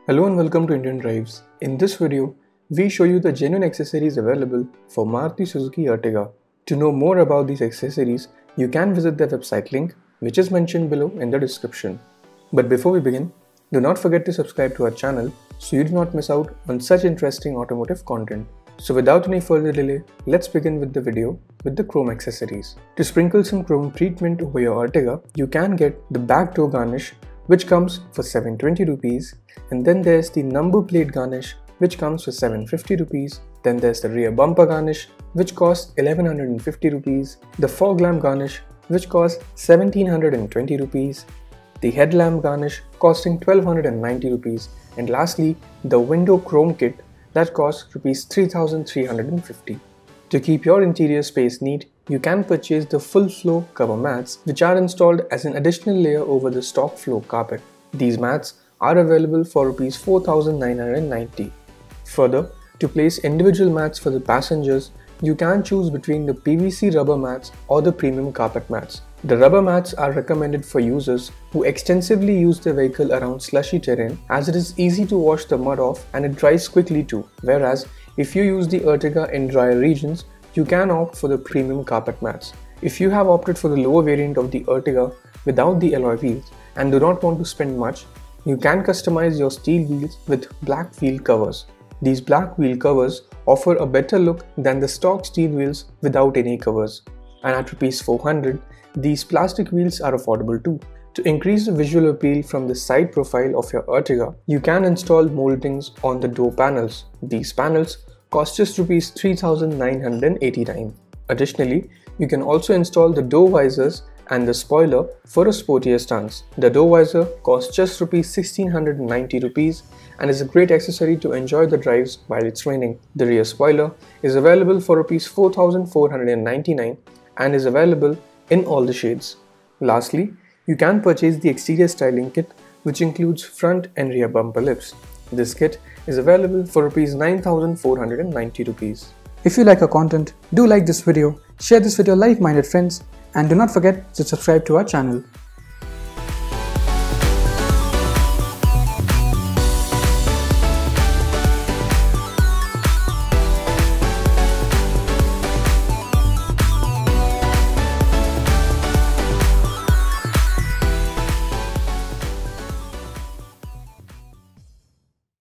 Hello and welcome to Indian Drives. In this video, we show you the genuine accessories available for Maruti Suzuki Ertiga. To know more about these accessories, you can visit their website link, which is mentioned below in the description. But before we begin, do not forget to subscribe to our channel so you do not miss out on such interesting automotive content. So without any further delay, let's begin with the video with the chrome accessories. To sprinkle some chrome treatment over your Ertiga, you can get the back door garnish, which comes for 720 rupees, and then there's the number plate garnish, which comes for 750 rupees. Then there's the rear bumper garnish, which costs 1150 rupees, the fog lamp garnish, which costs 1720 rupees, the headlamp garnish costing 1290 rupees, and lastly the window chrome kit that costs rupees 3350. To keep your interior space neat, you can purchase the full floor cover mats, which are installed as an additional layer over the stock floor carpet. These mats are available for rupees 4990. Further, to place individual mats for the passengers, you can choose between the PVC rubber mats or the premium carpet mats. The rubber mats are recommended for users who extensively use their vehicle around slushy terrain, as it is easy to wash the mud off and it dries quickly too, whereas if you use the Ertiga in drier regions, you can opt for the premium carpet mats. If you have opted for the lower variant of the Ertiga without the alloy wheels and do not want to spend much, you can customize your steel wheels with black wheel covers. These black wheel covers offer a better look than the stock steel wheels without any covers. And at Rs 400, these plastic wheels are affordable too. To increase the visual appeal from the side profile of your Ertiga, you can install moldings on the door panels. These panels cost just Rs 3989. Additionally, you can also install the door visors and the spoiler for a sportier stance. The door visor costs just Rs 1690 rupees and is a great accessory to enjoy the drives while it's raining. The rear spoiler is available for Rs 4499 and is available in all the shades. Lastly, you can purchase the exterior styling kit, which includes front and rear bumper lips. This kit is available for Rs 9490 rupees. If you like our content, do like this video, share this with your like-minded friends, and do not forget to subscribe to our channel.